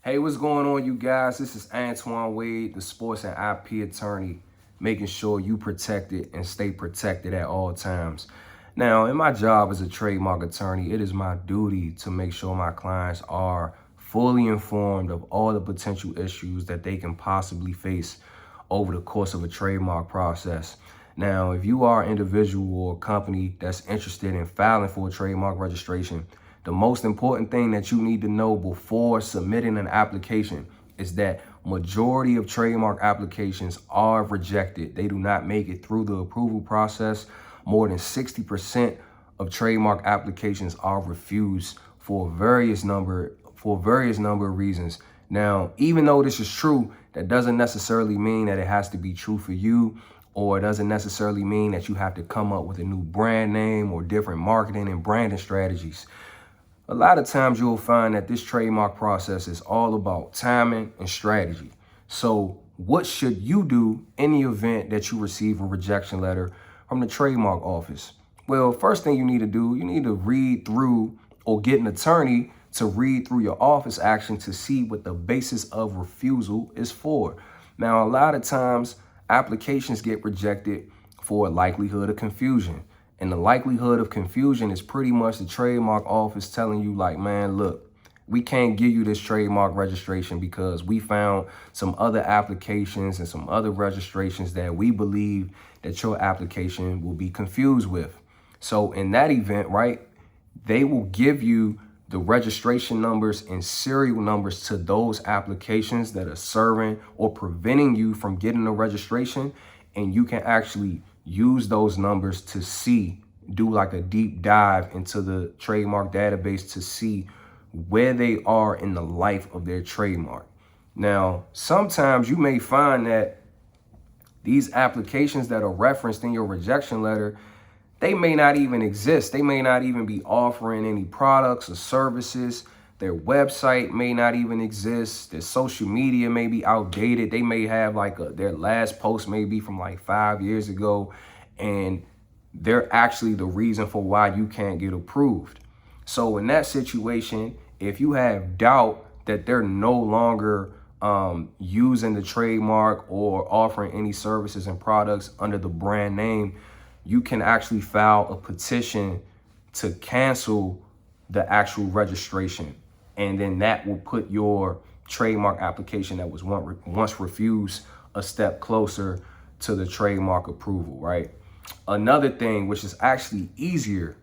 Hey, what's going on, you guys? This is Antoine Wade, the sports and IP attorney, making sure you protected and stay protected at all times. Now, in my job as a trademark attorney, it is my duty to make sure my clients are fully informed of all the potential issues that they can possibly face over the course of a trademark process. Now, if you are an individual or company that's interested in filing for a trademark registration, the most important thing that you need to know before submitting an application is that majority of trademark applications are rejected. They do not make it through the approval process. More than 60% of trademark applications are refused for various number of reasons. Now, even though this is true, that doesn't necessarily mean that it has to be true for you, or it doesn't necessarily mean that you have to come up with a new brand name or different marketing and branding strategies. A lot of times you'll find that this trademark process is all about timing and strategy. So what should you do in the event that you receive a rejection letter from the trademark office? Well, first thing you need to do, you need to read through or get an attorney to read through your office action to see what the basis of refusal is for. Now, a lot of times applications get rejected for a likelihood of confusion. And the likelihood of confusion is pretty much the trademark office telling you like, man, look, we can't give you this trademark registration because we found some other applications and some other registrations that we believe that your application will be confused with. So in that event, right, they will give you the registration numbers and serial numbers to those applications that are serving or preventing you from getting a registration. And you can actually use those numbers to do like a deep dive into the trademark database to see where they are in the life of their trademark. Now, sometimes you may find that these applications that are referenced in your rejection letter, they may not even exist. They may not even be offering any products or services. Their website may not even exist. Their social media may be outdated. They may have their last post may be from like 5 years ago, and they're actually the reason for why you can't get approved. So in that situation, if you have doubt that they're no longer using the trademark or offering any services and products under the brand name, you can actually file a petition to cancel the actual registration. And then that will put your trademark application that was once refused a step closer to the trademark approval, right? Another thing, which is actually easier,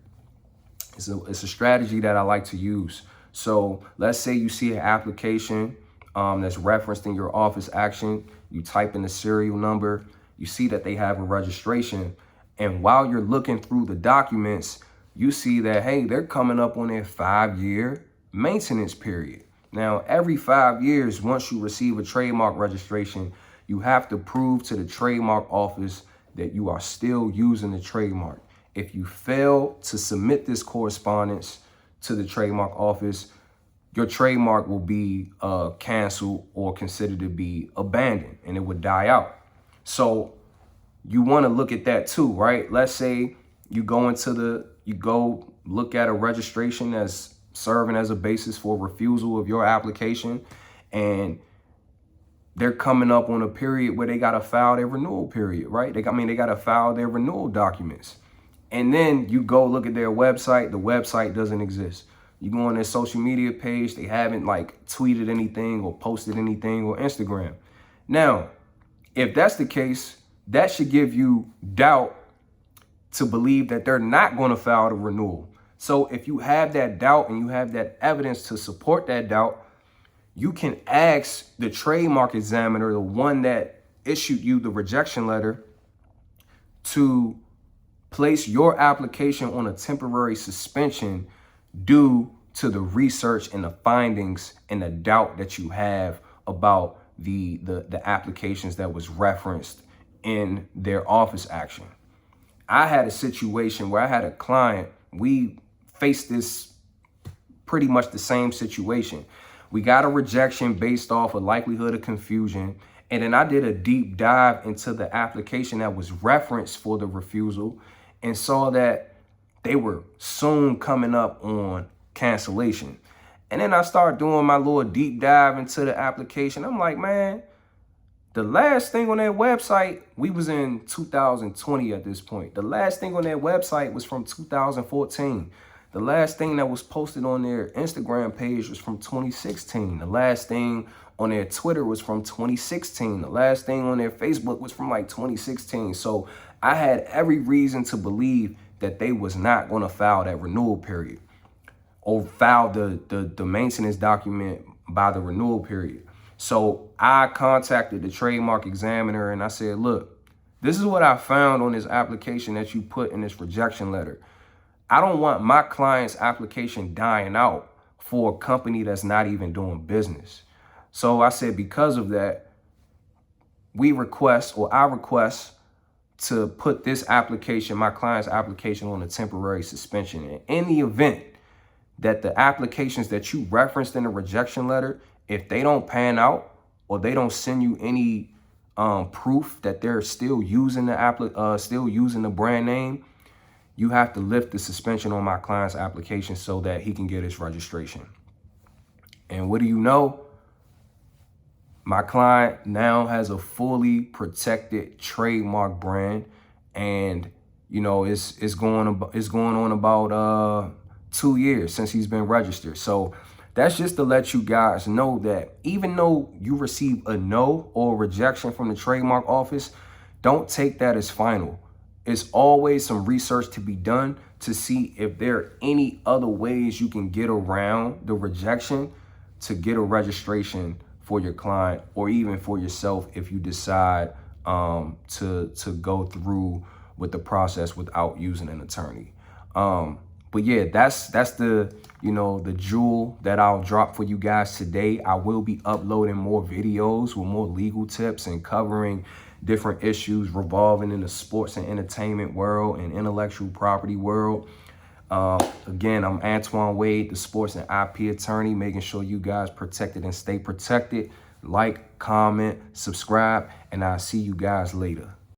it's a strategy that I like to use. So let's say you see an application that's referenced in your office action. You type in the serial number, you see that they have a registration. And while you're looking through the documents, you see that, hey, they're coming up on their 5-year maintenance period. Now, every 5 years, once you receive a trademark registration, you have to prove to the trademark office that you are still using the trademark. If you fail to submit this correspondence to the trademark office, your trademark will be canceled or considered to be abandoned, and it would die out. So you want to look at that too, right? Let's say you go look at a registration that's serving as a basis for refusal of your application, and they're coming up on a period where they got to file their renewal period, right? They got to file their renewal documents. And then you go look at their website, the website doesn't exist. You go on their social media page, they haven't tweeted anything or posted anything or Instagram. Now, if that's the case, that should give you doubt to believe that they're not going to file the renewal. So if you have that doubt and you have that evidence to support that doubt, you can ask the trademark examiner, the one that issued you the rejection letter, to place your application on a temporary suspension due to the research and the findings and the doubt that you have about the applications that was referenced in their office action. I had a situation where I had a client, we faced this pretty much the same situation. We got a rejection based off of likelihood of confusion. And then I did a deep dive into the application that was referenced for the refusal and saw that they were soon coming up on cancellation. And then I start doing my little deep dive into the application. I'm like, man, the last thing on their website, we was in 2020 at this point. The last thing on their website was from 2014. The last thing that was posted on their Instagram page was from 2016. The last thing on their Twitter was from 2016. The last thing on their Facebook was from like 2016. So I had every reason to believe that they was not going to file that renewal period or file the maintenance document by the renewal period. So I contacted the trademark examiner and I said, look, this is what I found on this application that you put in this rejection letter. I don't want my client's application dying out for a company that's not even doing business. So I said, because of that, I request to put this application, my client's application, on a temporary suspension. And in the event that the applications that you referenced in the rejection letter, if they don't pan out or they don't send you any proof that they're still using the brand name, you have to lift the suspension on my client's application so that he can get his registration. And what do you know? My client now has a fully protected trademark brand, and you know it's going on about 2 years since he's been registered. So that's just to let you guys know that even though you receive a no or a rejection from the trademark office, don't take that as final. It's always some research to be done to see if there are any other ways you can get around the rejection to get a registration for your client, or even for yourself if you decide to go through with the process without using an attorney. But yeah, that's the the jewel that I'll drop for you guys today. I will be uploading more videos with more legal tips and covering different issues revolving in the sports and entertainment world and intellectual property world. Again, I'm Antoine Wade, the sports and IP attorney, making sure you guys protected and stay protected. Like, comment, subscribe, and I'll see you guys later.